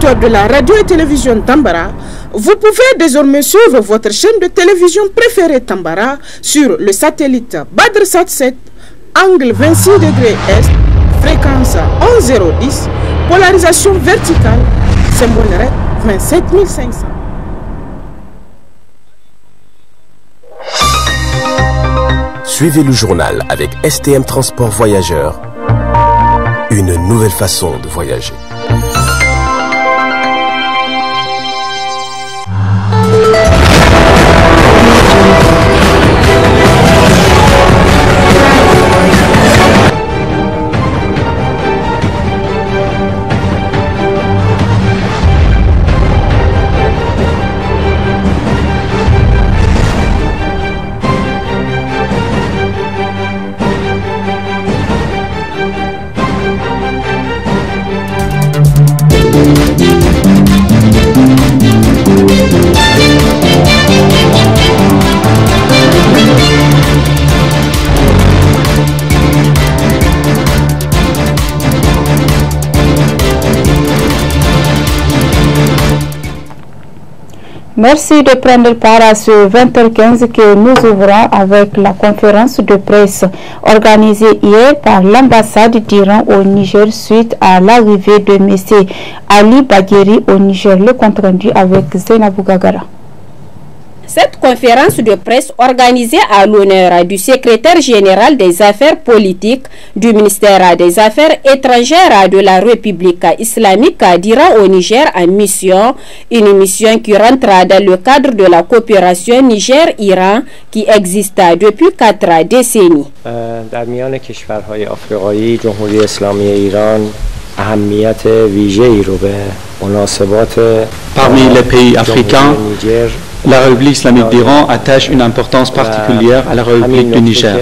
auditeurs de la radio et télévision Tambara, vous pouvez désormais suivre votre chaîne de télévision préférée Tambara sur le satellite BadrSat 7, angle 26 degrés Est, fréquence 11010, polarisation verticale, symbole REC 27500. Suivez le journal avec STM Transport Voyageurs. Une nouvelle façon de voyager. Merci de prendre part à ce 20h15 que nous ouvrons avec la conférence de presse organisée hier par l'ambassade d'Iran au Niger suite à l'arrivée de M. Ali Bagheri au Niger. Le compte rendu avec Zainabou Gagara. Cette conférence de presse organisée à l'honneur du secrétaire général des affaires politiques du ministère des Affaires étrangères de la République islamique d'Iran au Niger en mission, une mission qui rentre dans le cadre de la coopération Niger-Iran qui existe depuis 4 décennies. در میان کشورهای آفریقایی جمهوری اسلامی ایران اهمیت ویژه‌ای رو به مناسبات Parmi les pays africains, la République islamique d'Iran attache une importance particulière à la République du Niger.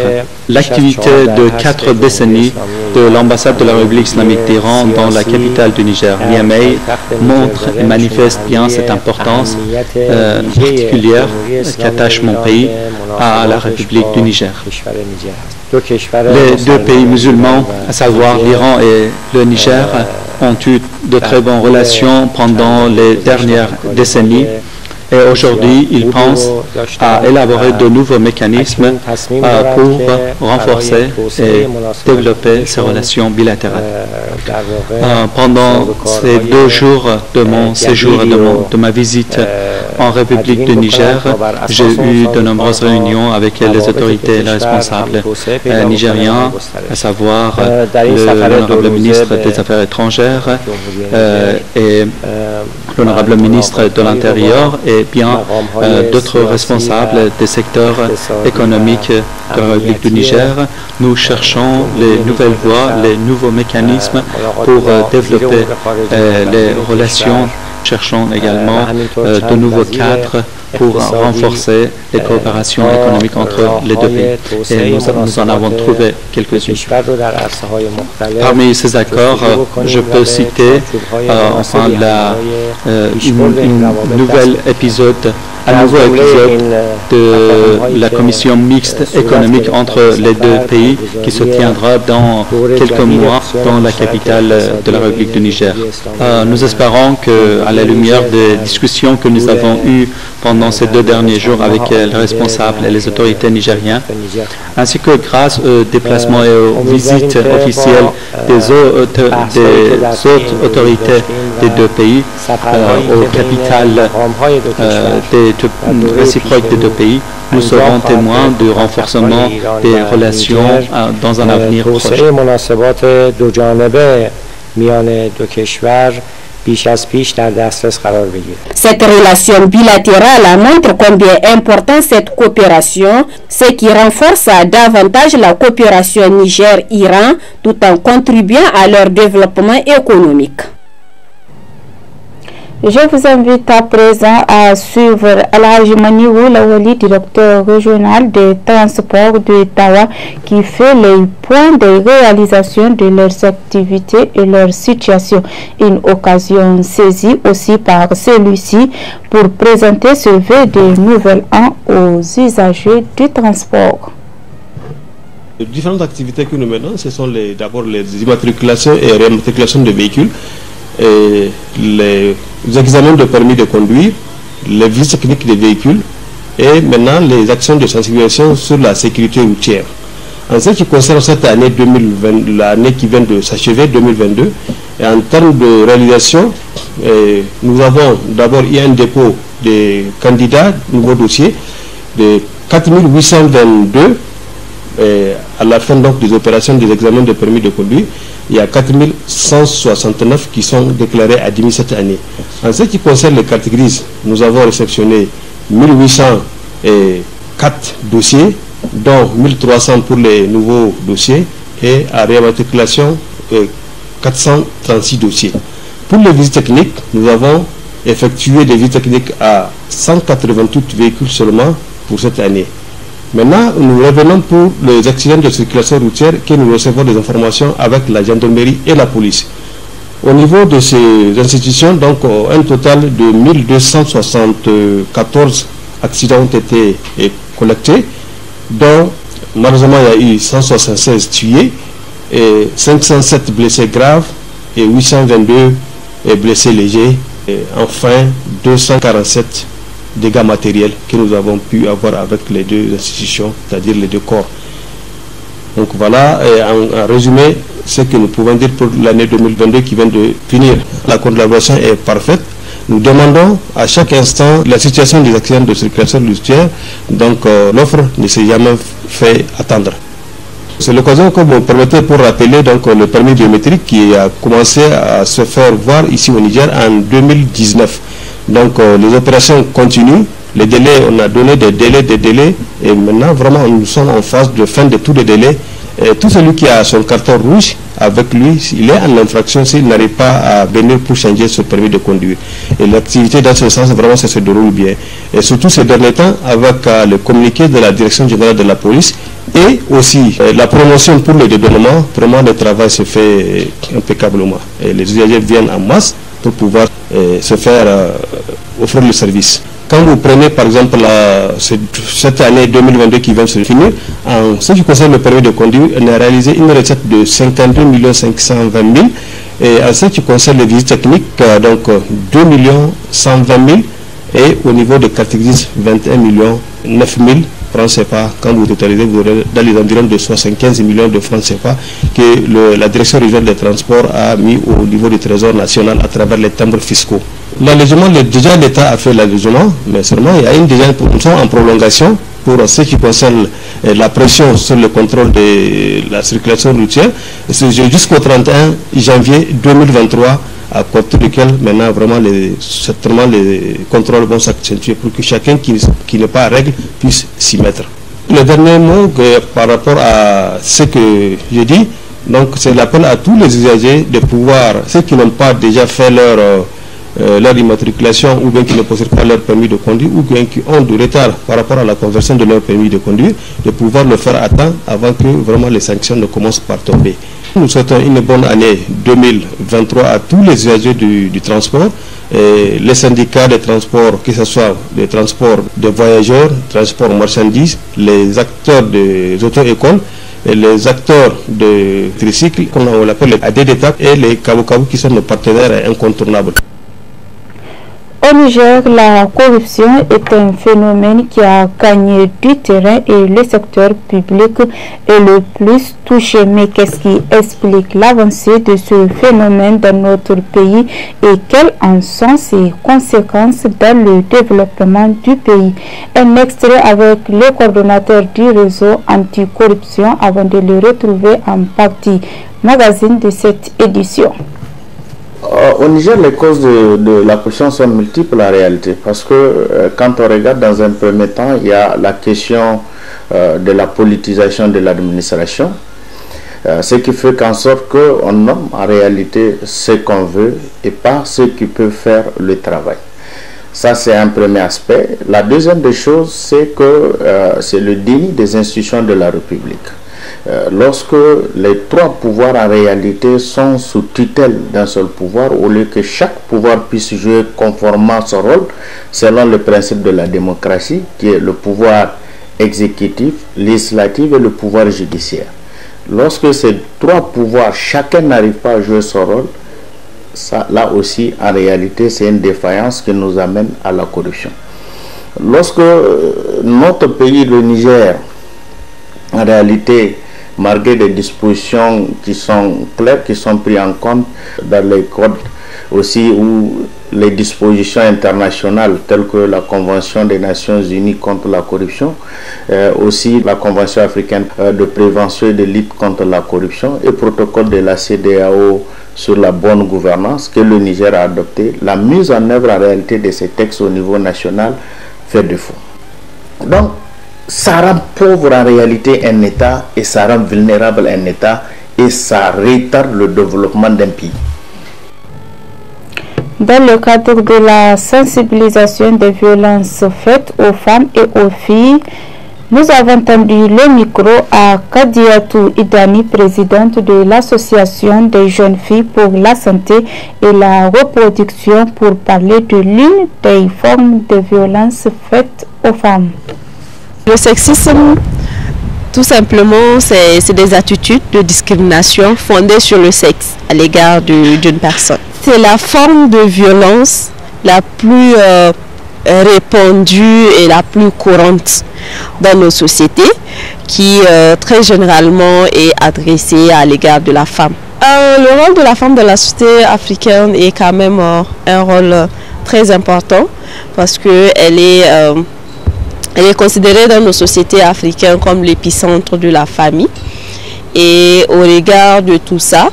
L'activité de 4 décennies de l'ambassade de la République islamique d'Iran dans la capitale du Niger, Niamey, montre et manifeste bien cette importance particulière qu'attache mon pays à la République du Niger. Les deux pays musulmans, à savoir l'Iran et le Niger, ont eu de très bonnes relations pendant les dernières décennies. Et aujourd'hui, ils pensent à élaborer de nouveaux mécanismes pour renforcer et développer ces relations bilatérales. Pendant ces 2 jours de mon séjour, de ma visite en République du Niger, j'ai eu de nombreuses réunions avec les autorités et les responsables nigériens, à savoir l'honorable ministre des Affaires étrangères et l'honorable ministre de l'Intérieur et bien d'autres responsables des secteurs économiques de la République du Niger. Nous cherchons les nouvelles voies, les nouveaux mécanismes pour développer les relations. Cherchons également de nouveaux cadres pour renforcer les coopérations économiques entre les deux pays. Et nous en avons trouvé quelques-unes. Parmi ces accords, je peux citer enfin un nouveau épisode de la commission mixte économique entre les deux pays qui se tiendra dans quelques mois dans la capitale de la République du Niger. Nous espérons qu'à la lumière des discussions que nous avons eues pendant ces 2 derniers jours avec les responsables et les autorités nigériennes, ainsi que grâce aux déplacements et aux visites officielles des autres autorités des 2 pays aux capitales réciproques des 2 pays, nous serons témoins du renforcement des relations dans un avenir proche. Cette relation bilatérale montre combien important cette coopération, ce qui renforce davantage la coopération Niger-Iran tout en contribuant à leur développement économique. Je vous invite à présent à suivre Al-Haji Maniou Lawali, directeur régional des transports de Tawa, qui fait les points de réalisation de leurs activités et leur situation. Une occasion saisie aussi par celui-ci pour présenter ce vœu de nouvel an aux usagers du transport. Les différentes activités que nous menons, ce sont d'abord les immatriculations et réimmatriculations de véhicules. les examens de permis de conduire, les visites techniques des véhicules et maintenant les actions de sensibilisation sur la sécurité routière. En ce qui concerne cette année 2020, l'année qui vient de s'achever, 2022, et en termes de réalisation, nous avons d'abord eu un dépôt des candidats, nouveaux dossiers, de 4822, à la fin donc des opérations des examens de permis de conduire, il y a 4169 qui sont déclarés admis cette année. En ce qui concerne les cartes grises, nous avons réceptionné 1804 dossiers, dont 1300 pour les nouveaux dossiers et à réimmatriculation 436 dossiers. Pour les visites techniques, nous avons effectué des visites techniques à 188 véhicules seulement pour cette année. Maintenant, nous revenons pour les accidents de circulation routière que nous recevons des informations avec la gendarmerie et la police. Au niveau de ces institutions, donc un total de 1274 accidents ont été collectés, dont malheureusement il y a eu 176 tués, et 507 blessés graves et 822 blessés légers, et enfin 247 dégâts matériels que nous avons pu avoir avec les deux institutions, c'est-à-dire les deux corps. Donc voilà, en résumé, ce que nous pouvons dire pour l'année 2022 qui vient de finir. La collaboration est parfaite. Nous demandons à chaque instant la situation des accidents de circulation routière, donc l'offre ne s'est jamais fait attendre. C'est l'occasion que vous me permettez pour rappeler donc, le permis biométrique qui a commencé à se faire voir ici au Niger en 2019. Donc les opérations continuent, les délais, on a donné des délais, et maintenant vraiment nous sommes en phase de fin de tous les délais. Et tout celui qui a son carton rouge avec lui, il est en infraction s'il n'arrive pas à venir pour changer ce permis de conduire. Et l'activité dans ce sens, vraiment, ça se déroule bien. Et surtout ces derniers temps, avec le communiqué de la Direction générale de la police et aussi la promotion pour le dédouanement, vraiment le travail se fait impeccablement. Et les usagers viennent en masse pour pouvoir se faire offrir le service. Quand vous prenez par exemple cette année 2022 qui vient de se finir, en ce qui concerne le permis de conduire, on a réalisé une recette de 52 520 000 et en ce qui concerne les visites techniques, donc 2 120 000 et au niveau de carte grise 21 9 000 francs CFA. Quand vous totalisez, vous aurez dans les environs de 75 millions de francs CFA que la direction régionale des transports a mis au niveau du trésor national à travers les timbres fiscaux. L'allègement, déjà l'État a fait l'allègement, mais seulement il y a nous sommes en prolongation pour ce qui concerne la pression sur le contrôle de la circulation routière. C'est jusqu'au 31 janvier 2023, à partir duquel maintenant vraiment certainement les contrôles vont s'accentuer pour que chacun qui n'est pas à règle puisse s'y mettre. Le dernier mot par rapport à ce que j'ai dit, donc c'est l'appel à tous les usagers de pouvoir, ceux qui n'ont pas déjà fait leur immatriculation ou bien qui ne possèdent pas leur permis de conduire ou bien qui ont du retard par rapport à la conversion de leur permis de conduire, de pouvoir le faire à temps avant que vraiment les sanctions ne commencent par tomber. Nous souhaitons une bonne année 2023 à tous les usagers du transport, les syndicats de transport, que ce soit les transports de voyageurs, transport marchandises, les acteurs des auto-écoles, et les acteurs de tricycle, qu'on appelle les ADDTAP, et les Kabukabu qui sont nos partenaires incontournables. Au Niger, la corruption est un phénomène qui a gagné du terrain et le secteur public est le plus touché. Mais qu'est-ce qui explique l'avancée de ce phénomène dans notre pays et quelles en sont ses conséquences dans le développement du pays? Un extrait avec le coordonnateur du réseau anticorruption avant de le retrouver en partie magazine de cette édition. Au Niger, les causes de la corruption sont multiples en réalité, parce que quand on regarde dans un premier temps, il y a la question de la politisation de l'administration, ce qui fait qu'en sorte qu'on nomme en réalité ce qu'on veut et pas ceux qui peuvent faire le travail. Ça, c'est un premier aspect. La deuxième des choses, c'est que c'est le déni des institutions de la République. Lorsque les trois pouvoirs en réalité sont sous tutelle d'un seul pouvoir, au lieu que chaque pouvoir puisse jouer conformément son rôle, selon le principe de la démocratie, qui est le pouvoir exécutif, législatif et le pouvoir judiciaire. Lorsque ces trois pouvoirs, chacun n'arrive pas à jouer son rôle, ça, là aussi, en réalité, c'est une défaillance qui nous amène à la corruption. Lorsque notre pays, le Niger, en réalité, malgré des dispositions qui sont claires, qui sont prises en compte dans les codes aussi, ou les dispositions internationales telles que la Convention des Nations Unies contre la corruption, aussi la Convention africaine de prévention et de lutte contre la corruption et le protocole de la CEDEAO sur la bonne gouvernance que le Niger a adopté, la mise en œuvre en réalité de ces textes au niveau national fait défaut. Donc, ça rend pauvre en réalité un État et ça rend vulnérable un État et ça retarde le développement d'un pays. Dans le cadre de la sensibilisation des violences faites aux femmes et aux filles, nous avons tendu le micro à Kadiatou Idani, présidente de l'Association des jeunes filles pour la santé et la reproduction, pour parler de l'une des formes de violence faites aux femmes. Le sexisme, tout simplement, c'est des attitudes de discrimination fondées sur le sexe à l'égard d'une personne. C'est la forme de violence la plus répandue et la plus courante dans nos sociétés, qui très généralement est adressée à l'égard de la femme. Le rôle de la femme dans la société africaine est quand même un rôle très important, parce qu'elle est considérée dans nos sociétés africaines comme l'épicentre de la famille. Et au regard de tout ça,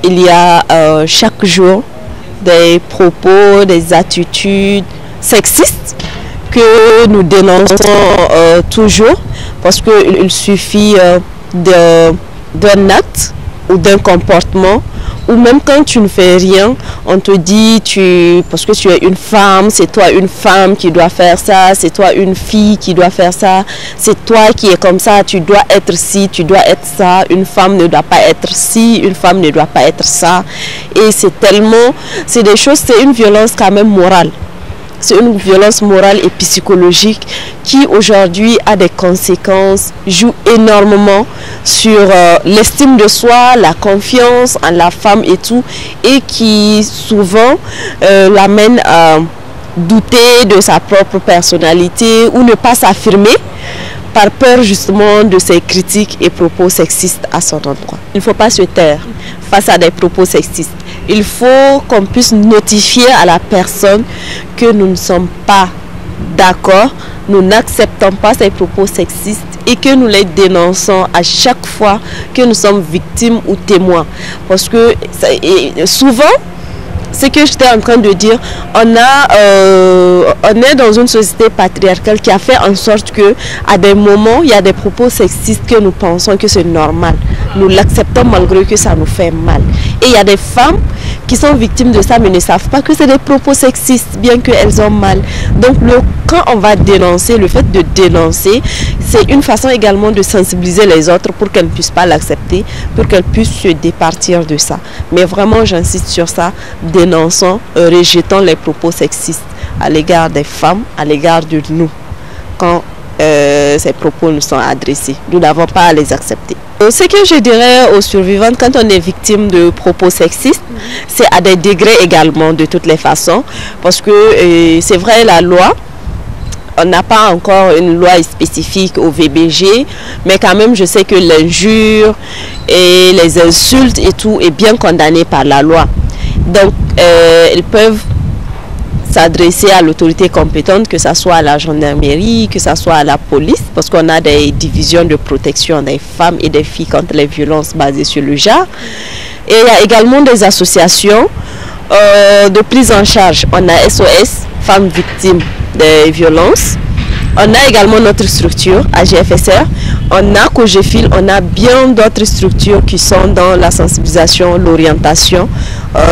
il y a chaque jour des propos, des attitudes sexistes que nous dénonçons toujours, parce qu'il suffit d'un acte ou d'un comportement, ou même quand tu ne fais rien, on te dit, parce que tu es une femme, c'est toi une femme qui doit faire ça, c'est toi une fille qui doit faire ça, c'est toi qui es comme ça, tu dois être ci, tu dois être ça, une femme ne doit pas être ci, une femme ne doit pas être ça. Et c'est des choses, c'est une violence quand même morale. C'est une violence morale et psychologique qui aujourd'hui a des conséquences, joue énormément sur l'estime de soi, la confiance en la femme et tout, et qui souvent l'amène à douter de sa propre personnalité ou ne pas s'affirmer par peur justement de ces critiques et propos sexistes à son endroit. Il ne faut pas se taire face à des propos sexistes. Il faut qu'on puisse notifier à la personne que nous ne sommes pas d'accord, nous n'acceptons pas ces propos sexistes et que nous les dénonçons à chaque fois que nous sommes victimes ou témoins. Parce que souvent, ce que j'étais en train de dire, on est dans une société patriarcale qui a fait en sorte que à des moments, il y a des propos sexistes que nous pensons que c'est normal. Nous l'acceptons malgré que ça nous fait mal. Et il y a des femmes qui sont victimes de ça mais ne savent pas que c'est des propos sexistes, bien qu'elles ont mal. Donc quand on va dénoncer, le fait de dénoncer, c'est une façon également de sensibiliser les autres pour qu'elles ne puissent pas l'accepter, pour qu'elles puissent se départir de ça. Mais vraiment, j'insiste sur ça, dénonçons, rejetons les propos sexistes à l'égard des femmes, à l'égard de nous, quand ces propos nous sont adressés. Nous n'avons pas à les accepter. Ce que je dirais aux survivantes quand on est victime de propos sexistes, c'est à des degrés également de toutes les façons, parce que c'est vrai, la loi, on n'a pas encore une loi spécifique au VBG, mais quand même je sais que l'injure et les insultes et tout est bien condamné par la loi. Donc ils peuvent s'adresser à l'autorité compétente, que ce soit à la gendarmerie, que ce soit à la police, parce qu'on a des divisions de protection des femmes et des filles contre les violences basées sur le genre. Et il y a également des associations de prise en charge. On a SOS, femmes victimes des violences. On a également notre structure, AGFSR. On a COGEFIL, on a bien d'autres structures qui sont dans la sensibilisation, l'orientation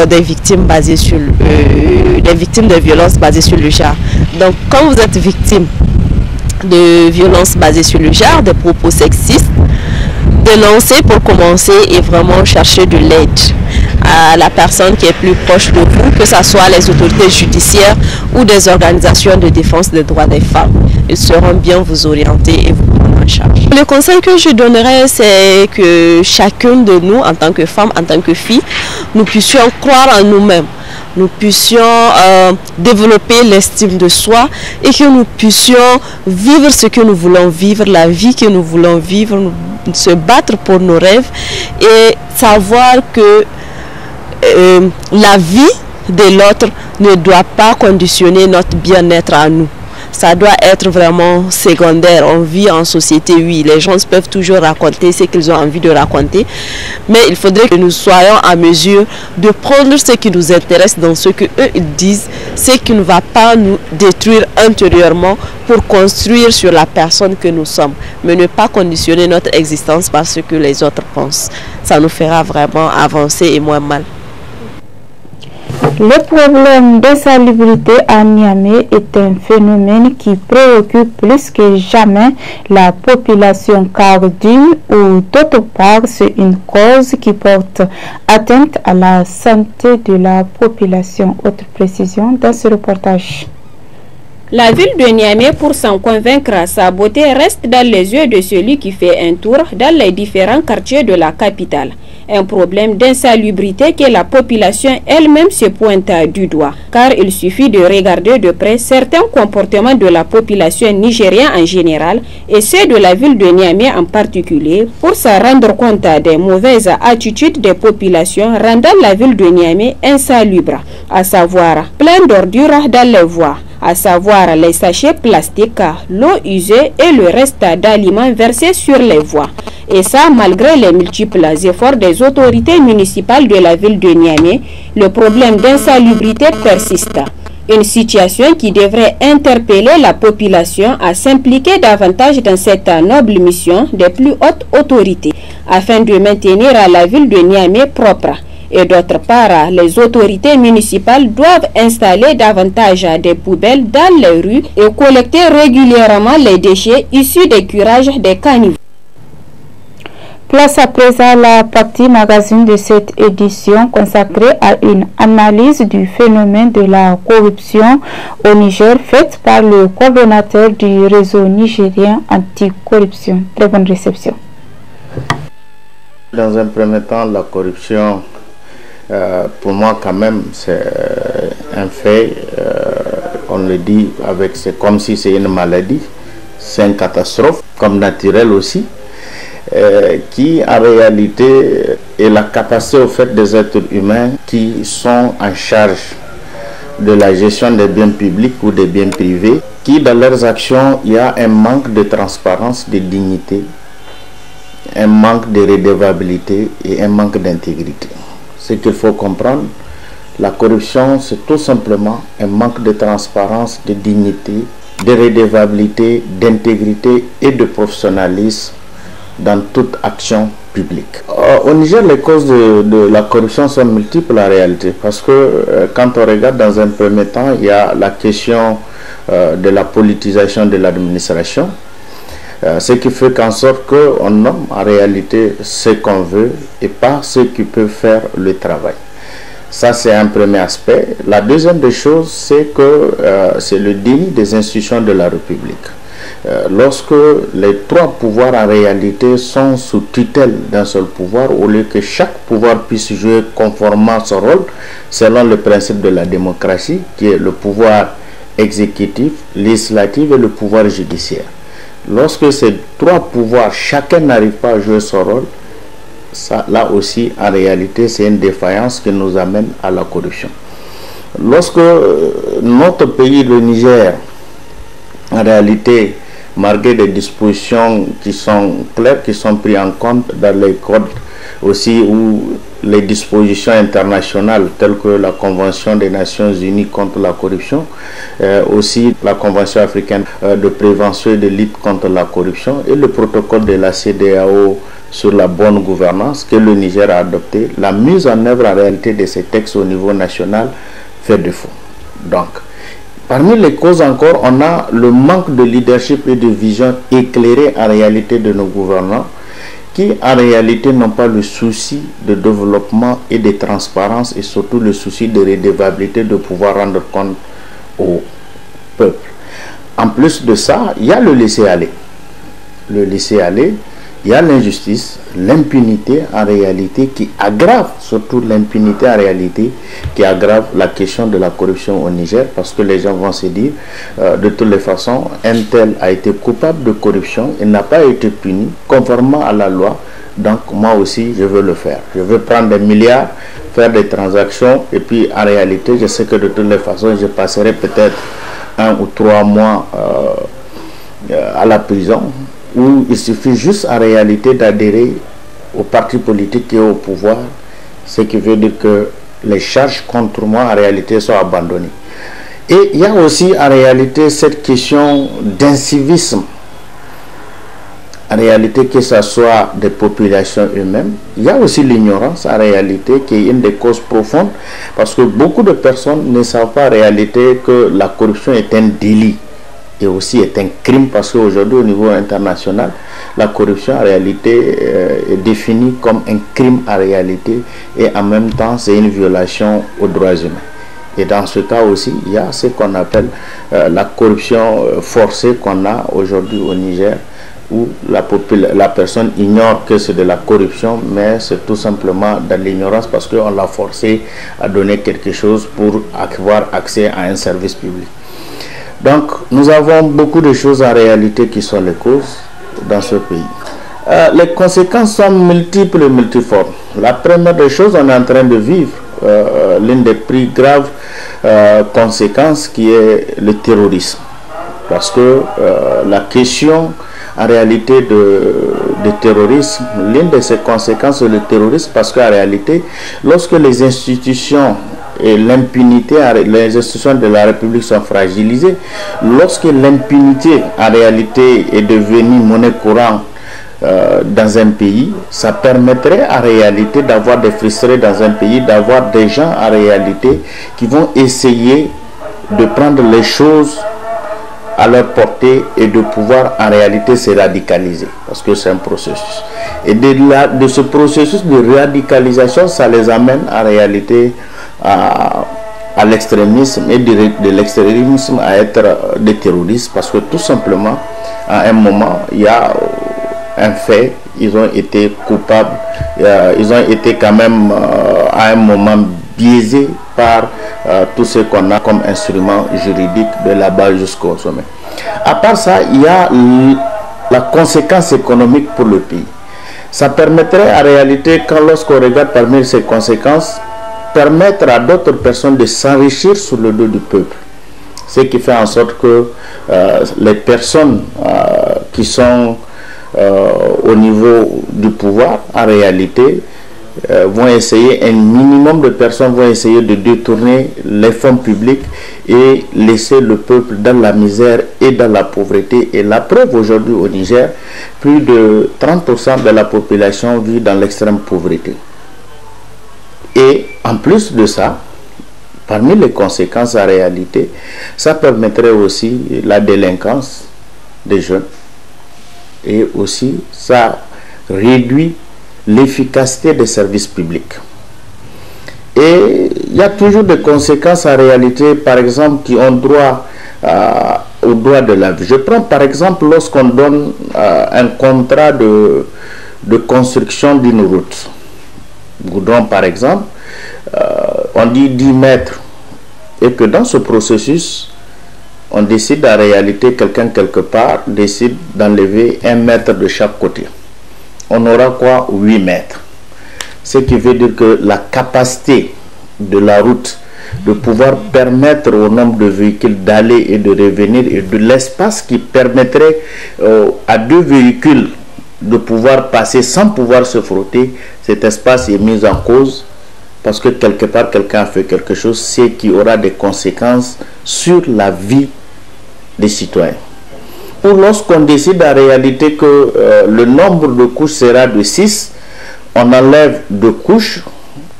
des victimes basées sur des victimes de violences basées sur le genre. Donc, quand vous êtes victime de violences basées sur le genre, des propos sexistes, dénoncer pour commencer et vraiment chercher de l'aide à la personne qui est plus proche de vous, que ce soit les autorités judiciaires ou des organisations de défense des droits des femmes. Ils sauront bien vous orienter et vous prendre en en charge. Le conseil que je donnerais, c'est que chacune de nous, en tant que femme, en tant que fille, nous puissions croire en nous-mêmes. Nous puissions développer l'estime de soi et que nous puissions vivre ce que nous voulons vivre, la vie que nous voulons vivre, se battre pour nos rêves et savoir que la vie de l'autre ne doit pas conditionner notre bien-être à nous. Ça doit être vraiment secondaire. On vit en société, oui, les gens peuvent toujours raconter ce qu'ils ont envie de raconter, mais il faudrait que nous soyons à mesure de prendre ce qui nous intéresse dans ce que eux ils disent, ce qui ne va pas nous détruire intérieurement pour construire sur la personne que nous sommes, mais ne pas conditionner notre existence par ce que les autres pensent. Ça nous fera vraiment avancer et moins mal. Le problème d'insalubrité à Niamey est un phénomène qui préoccupe plus que jamais la population, car d'une ou d'autre part, c'est une cause qui porte atteinte à la santé de la population. Autre précision dans ce reportage. La ville de Niamey, pour s'en convaincre à sa beauté, reste dans les yeux de celui qui fait un tour dans les différents quartiers de la capitale. Un problème d'insalubrité que la population elle-même se pointe du doigt. Car il suffit de regarder de près certains comportements de la population nigérienne en général et ceux de la ville de Niamey en particulier pour s'en rendre compte des mauvaises attitudes des populations rendant la ville de Niamey insalubre, à savoir plein d'ordures dans les voies, à savoir les sachets plastiques, l'eau usée et le reste d'aliments versés sur les voies. Et ça, malgré les multiples efforts des autorités municipales de la ville de Niamey, le problème d'insalubrité persiste. Une situation qui devrait interpeller la population à s'impliquer davantage dans cette noble mission des plus hautes autorités, afin de maintenir la ville de Niamey propre. Et d'autre part, les autorités municipales doivent installer davantage des poubelles dans les rues et collecter régulièrement les déchets issus des curages des caniveaux. Place à présent la partie magazine de cette édition consacrée à une analyse du phénomène de la corruption au Niger faite par le coordonnateur du réseau nigérien anticorruption. Très bonne réception. Dans un premier temps, la corruption, pour moi quand même, c'est un fait, on le dit, c'est comme si c'est une maladie, c'est une catastrophe, comme naturelle aussi. Qui en réalité est la capacité au fait des êtres humains qui sont en charge de la gestion des biens publics ou des biens privés, qui dans leurs actions, il y a un manque de transparence, de dignité, un manque de redevabilité et un manque d'intégrité. Ce qu'il faut comprendre, la corruption, c'est tout simplement un manque de transparence, de dignité, de redevabilité, d'intégrité et de professionnalisme dans toute action publique. Au Niger, les causes de la corruption sont multiples en réalité, parce que quand on regarde dans un premier temps, il y a la question de la politisation de l'administration, ce qui fait qu'en sorte qu'on nomme en réalité ce qu'on veut et pas ceux qui peuvent faire le travail. Ça, c'est un premier aspect. La deuxième des choses, c'est que c'est le déni des institutions de la République. Lorsque les trois pouvoirs en réalité sont sous tutelle d'un seul pouvoir, au lieu que chaque pouvoir puisse jouer conformément à son rôle, selon le principe de la démocratie, qui est le pouvoir exécutif, législatif et le pouvoir judiciaire. Lorsque ces trois pouvoirs, chacun n'arrive pas à jouer son rôle, ça, là aussi, en réalité, c'est une défaillance qui nous amène à la corruption. Lorsque notre pays, le Niger, en réalité, malgré des dispositions qui sont claires, qui sont prises en compte dans les codes aussi, ou les dispositions internationales telles que la Convention des Nations Unies contre la corruption, aussi la Convention africaine de prévention et de lutte contre la corruption et le protocole de la CEDEAO sur la bonne gouvernance que le Niger a adopté, la mise en œuvre en réalité de ces textes au niveau national fait défaut. Donc, parmi les causes encore, on a le manque de leadership et de vision éclairée en réalité de nos gouvernants qui en réalité n'ont pas le souci de développement et de transparence et surtout le souci de redevabilité de pouvoir rendre compte au peuple. En plus de ça, il y a le laisser-aller. le laisser aller, il y a l'injustice, l'impunité en réalité qui aggrave, surtout l'impunité en réalité qui aggrave la question de la corruption au Niger, parce que les gens vont se dire de toutes les façons, un tel a été coupable de corruption, il n'a pas été puni conformément à la loi, donc moi aussi je veux le faire. Je veux prendre des milliards, faire des transactions, et puis en réalité je sais que de toutes les façons je passerai peut-être 1 ou 3 mois à la prison, où il suffit juste en réalité d'adhérer au parti politique qui est au pouvoir, ce qui veut dire que les charges contre moi en réalité sont abandonnées. Et il y a aussi en réalité cette question d'incivisme, en réalité que ce soit des populations eux-mêmes. Il y a aussi l'ignorance en réalité qui est une des causes profondes, parce que beaucoup de personnes ne savent pas en réalité que la corruption est un délit et aussi est un crime, parce qu'aujourd'hui au niveau international la corruption en réalité est définie comme un crime en réalité, et en même temps c'est une violation aux droits humains. Et dans ce cas aussi il y a ce qu'on appelle la corruption forcée qu'on a aujourd'hui au Niger, où la personne ignore que c'est de la corruption, mais c'est tout simplement de l'ignorance parce qu'on l'a forcé à donner quelque chose pour avoir accès à un service public. Donc nous avons beaucoup de choses en réalité qui sont les causes dans ce pays. Les conséquences sont multiples et multiformes. La première des choses, on est en train de vivre l'une des plus graves conséquences, qui est le terrorisme. Parce que la question en réalité de terrorisme, l'une de ses conséquences c'est le terrorisme, parce qu'en réalité lorsque les institutions et l'impunité, les institutions de la République sont fragilisées, lorsque l'impunité en réalité est devenue monnaie courante dans un pays, ça permettrait en réalité d'avoir des frustrés dans un pays, d'avoir des gens en réalité qui vont essayer de prendre les choses à leur portée et de pouvoir en réalité se radicaliser, parce que c'est un processus. Et de ce processus de radicalisation, ça les amène en réalité à l'extrémisme, et de l'extrémisme à être des terroristes, parce que tout simplement à un moment il y a un fait, ils ont été coupables, ils ont été quand même à un moment biaisés par tout ce qu'on a comme instrument juridique de la base jusqu'au sommet. À part ça, il y a la conséquence économique pour le pays. Ça permettrait en réalité, lorsqu'on regarde parmi ces conséquences, permettre à d'autres personnes de s'enrichir sur le dos du peuple. Ce qui fait en sorte que les personnes qui sont au niveau du pouvoir, en réalité, vont essayer, un minimum de personnes vont essayer de détourner les fonds publics et laisser le peuple dans la misère et dans la pauvreté. Et la preuve aujourd'hui au Niger, plus de 30% de la population vit dans l'extrême pauvreté. Et en plus de ça, parmi les conséquences en réalité, ça permettrait aussi la délinquance des jeunes, et aussi ça réduit l'efficacité des services publics. Et il y a toujours des conséquences en réalité, par exemple, qui ont droit au droit de la vie. Je prends par exemple lorsqu'on donne un contrat de construction d'une route. Goudron par exemple, on dit 10 mètres, et que dans ce processus, on décide en réalité, quelqu'un quelque part décide d'enlever 1 mètre de chaque côté. On aura quoi? 8 mètres. Ce qui veut dire que la capacité de la route de pouvoir permettre au nombre de véhicules d'aller et de revenir, et de l'espace qui permettrait à 2 véhicules de pouvoir passer sans pouvoir se frotter, cet espace est mis en cause parce que quelque part quelqu'un a fait quelque chose, c'est qui aura des conséquences sur la vie des citoyens. Ou lorsqu'on décide en réalité que le nombre de couches sera de 6, on enlève 2 couches,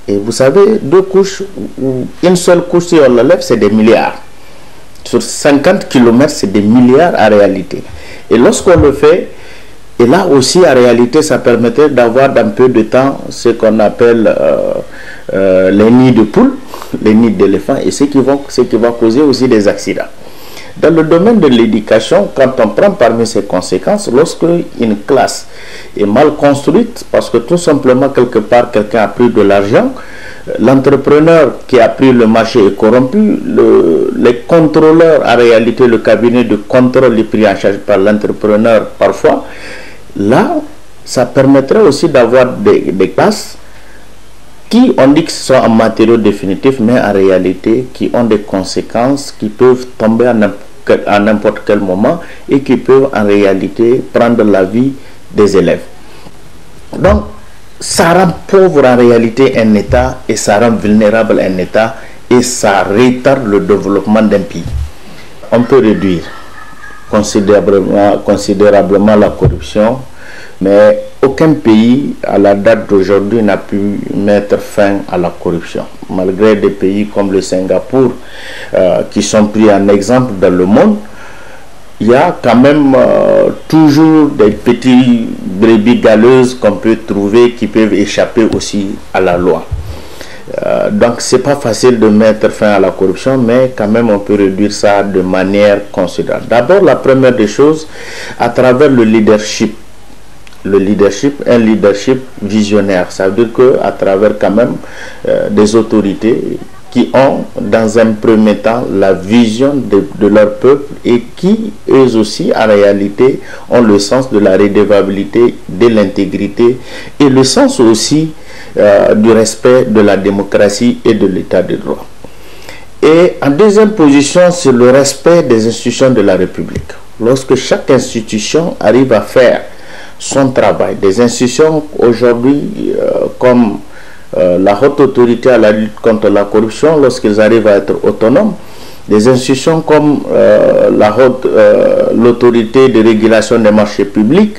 et vous savez, 2 couches ou une seule couche, si on l'enlève, c'est des milliards. Sur 50 km, c'est des milliards en réalité. Et lorsqu'on le fait, et là aussi en réalité, ça permettrait d'avoir d'un peu de temps ce qu'on appelle les nids de poules, les nids d'éléphants, et ce qui va causer aussi des accidents. Dans le domaine de l'éducation, quand on prend parmi ses conséquences, lorsque une classe est mal construite, parce que tout simplement quelque part quelqu'un a pris de l'argent, l'entrepreneur qui a pris le marché est corrompu, les contrôleurs, en réalité le cabinet de contrôle est pris en charge par l'entrepreneur parfois, là ça permettrait aussi d'avoir des classes qui, on dit que ce sont en matériaux définitifs, mais en réalité qui ont des conséquences qui peuvent tomber à n'importe quel moment et qui peuvent en réalité prendre la vie des élèves. Donc ça rend pauvre en réalité un État et ça rend vulnérable un État et ça retarde le développement d'un pays. On peut réduire considérablement la corruption, mais aucun pays à la date d'aujourd'hui n'a pu mettre fin à la corruption. Malgré des pays comme le Singapour qui sont pris en exemple dans le monde, il y a quand même toujours des petits brebis galeuses qu'on peut trouver qui peuvent échapper aussi à la loi. Donc c'est pas facile de mettre fin à la corruption, mais quand même on peut réduire ça de manière considérable. D'abord, la première des choses, à travers le leadership. Le leadership, un leadership visionnaire, ça veut dire qu'à travers quand même des autorités qui ont dans un premier temps la vision de leur peuple et qui eux aussi en réalité ont le sens de la redevabilité, de l'intégrité et le sens aussi du respect de la démocratie et de l'état de droit. Et en deuxième position, c'est le respect des institutions de la République. Lorsque chaque institution arrive à faire son travail, des institutions aujourd'hui comme la haute autorité à la lutte contre la corruption, lorsqu'ils arrivent à être autonomes, des institutions comme l'autorité de régulation des marchés publics,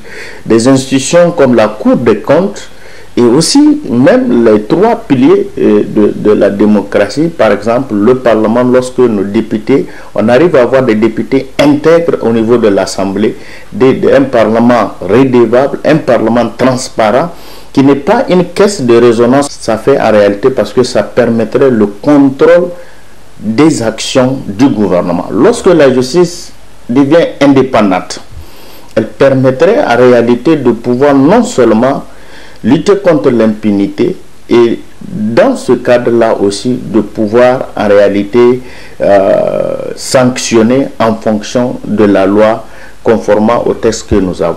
des institutions comme la Cour des comptes, et aussi même les trois piliers de la démocratie, par exemple le Parlement, lorsque nos députés, on arrive à avoir des députés intègres au niveau de l'Assemblée, un Parlement redevable, un Parlement transparent, qui n'est pas une caisse de résonance, ça fait en réalité parce que ça permettrait le contrôle des actions du gouvernement. Lorsque la justice devient indépendante, elle permettrait en réalité de pouvoir non seulement lutter contre l'impunité et dans ce cadre-là aussi de pouvoir en réalité sanctionner en fonction de la loi conformément au texte que nous avons.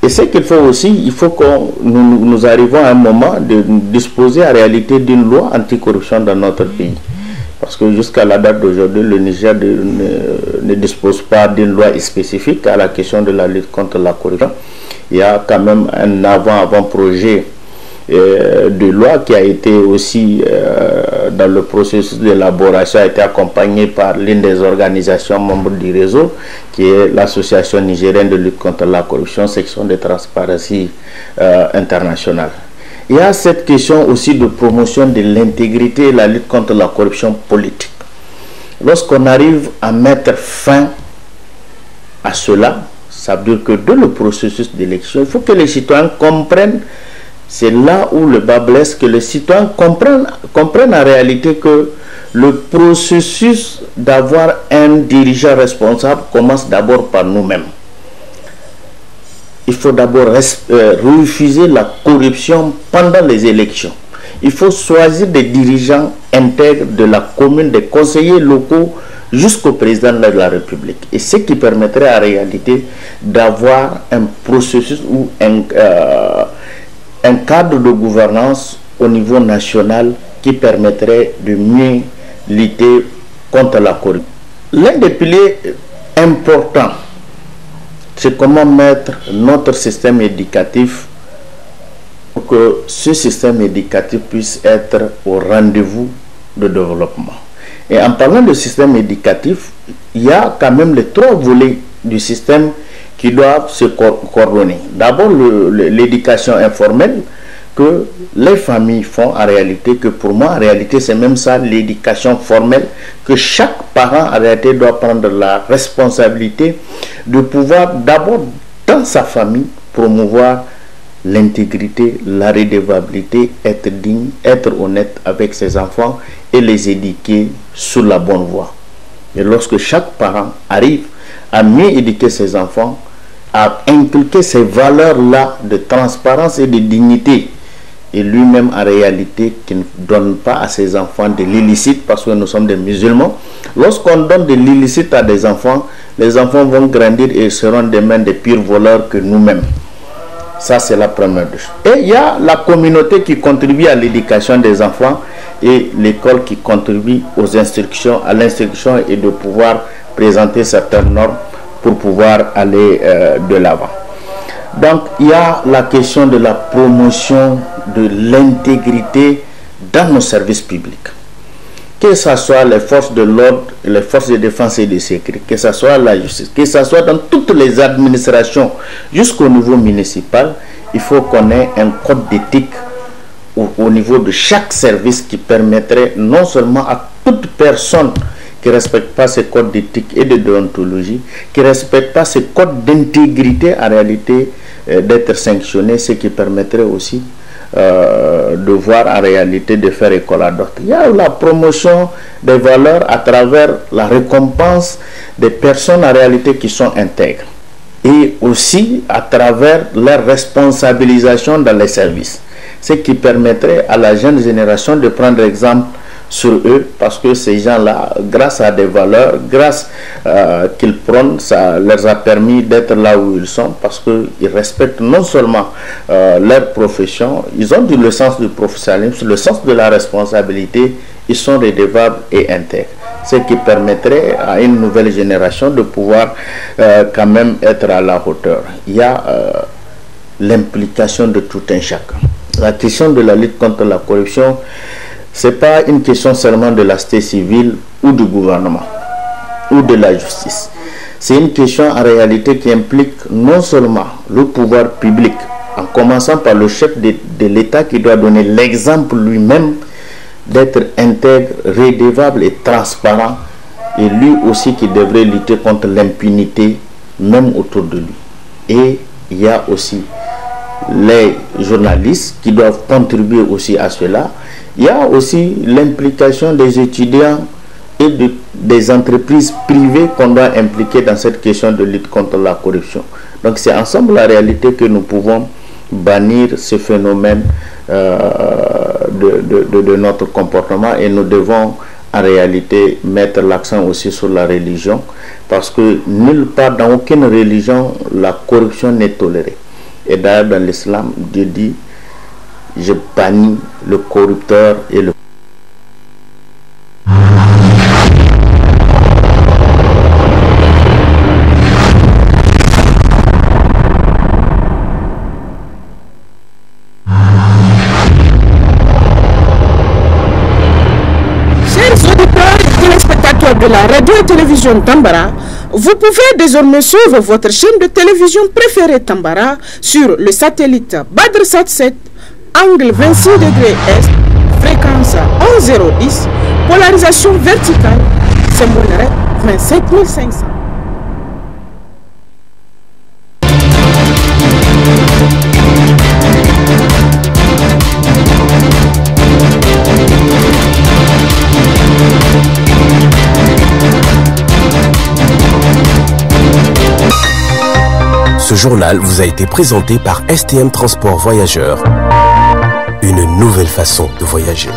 Et ce qu'il faut aussi, il faut que nous arrivons à un moment de disposer en réalité d'une loi anticorruption dans notre pays. Parce que jusqu'à la date d'aujourd'hui, le Niger ne dispose pas d'une loi spécifique à la question de la lutte contre la corruption. Il y a quand même un avant-projet de loi qui a été aussi dans le processus d'élaboration, a été accompagné par l'une des organisations membres du réseau, qui est l'Association nigérienne de lutte contre la corruption, section de Transparency internationale. Il y a cette question aussi de promotion de l'intégrité et la lutte contre la corruption politique. Lorsqu'on arrive à mettre fin à cela, ça veut dire que dans le processus d'élection, il faut que les citoyens comprennent, c'est là où le bas blesse, que les citoyens comprennent en réalité que le processus d'avoir un dirigeant responsable commence d'abord par nous-mêmes. Il faut d'abord refuser la corruption pendant les élections. Il faut choisir des dirigeants intègres de la commune, des conseillers locaux, jusqu'au président de la République. Et ce qui permettrait en réalité d'avoir un processus ou un cadre de gouvernance au niveau national qui permettrait de mieux lutter contre la corruption. L'un des piliers importants, c'est comment mettre notre système éducatif pour que ce système éducatif puisse être au rendez-vous de développement. Et en parlant de système éducatif, il y a quand même les trois volets du système qui doivent se coordonner. D'abord, l'éducation informelle que les familles font en réalité, que pour moi, en réalité, c'est même ça, l'éducation formelle, que chaque parent, en réalité, doit prendre la responsabilité de pouvoir, d'abord, dans sa famille, promouvoir l'intégrité, la redevabilité, être digne, être honnête avec ses enfants et les éduquer sur la bonne voie. Et lorsque chaque parent arrive à mieux éduquer ses enfants, à inculquer ces valeurs-là de transparence et de dignité, et lui-même en réalité qui ne donne pas à ses enfants de l'illicite, parce que nous sommes des musulmans, lorsqu'on donne de l'illicite à des enfants, les enfants vont grandir et seront demain des pires voleurs que nous-mêmes. Ça, c'est la première chose. Et il y a la communauté qui contribue à l'éducation des enfants et l'école qui contribue aux instructions, à l'instruction et de pouvoir présenter certaines normes pour pouvoir aller de l'avant. Donc, il y a la question de la promotion de l'intégrité dans nos services publics. Que ce soit les forces de l'ordre, les forces de défense et de sécurité, que ce soit la justice, que ce soit dans toutes les administrations jusqu'au niveau municipal, il faut qu'on ait un code d'éthique au niveau de chaque service qui permettrait non seulement à toute personne qui ne respecte pas ces codes d'éthique et de déontologie, qui ne respecte pas ces codes d'intégrité en réalité d'être sanctionné, ce qui permettrait aussi de voir en réalité de faire école à d'autres. Il y a la promotion des valeurs à travers la récompense des personnes en réalité qui sont intègres et aussi à travers leur responsabilisation dans les services, ce qui permettrait à la jeune génération de prendre exemple sur eux, parce que ces gens-là, grâce à des valeurs, grâce qu'ils prônent, ça leur a permis d'être là où ils sont, parce qu'ils respectent non seulement leur profession, ils ont le sens du professionnalisme, le sens de la responsabilité, ils sont redevables et intègres. Ce qui permettrait à une nouvelle génération de pouvoir quand même être à la hauteur. Il y a l'implication de tout un chacun. La question de la lutte contre la corruption, ce n'est pas une question seulement de la société civile ou du gouvernement ou de la justice. C'est une question en réalité qui implique non seulement le pouvoir public, en commençant par le chef de l'État qui doit donner l'exemple lui-même d'être intègre, redevable et transparent, et lui aussi qui devrait lutter contre l'impunité même autour de lui. Et il y a aussi les journalistes qui doivent contribuer aussi à cela. Il y a aussi l'implication des étudiants et des entreprises privées qu'on doit impliquer dans cette question de lutte contre la corruption. Donc c'est ensemble la réalité que nous pouvons bannir ce phénomène de notre comportement, et nous devons en réalité mettre l'accent aussi sur la religion, parce que nulle part, dans aucune religion, la corruption n'est tolérée. Et d'ailleurs dans l'islam, Dieu dit: je bannis le corrupteur et le... Chers auditeurs et téléspectateurs de la radio et télévision Tambara, vous pouvez désormais suivre votre chaîne de télévision préférée Tambara sur le satellite BadrSat 7, angle 26 degrés Est, fréquence 11010, polarisation verticale, symbole 27500. Ce journal vous a été présenté par STM Transport Voyageurs. Une nouvelle façon de voyager.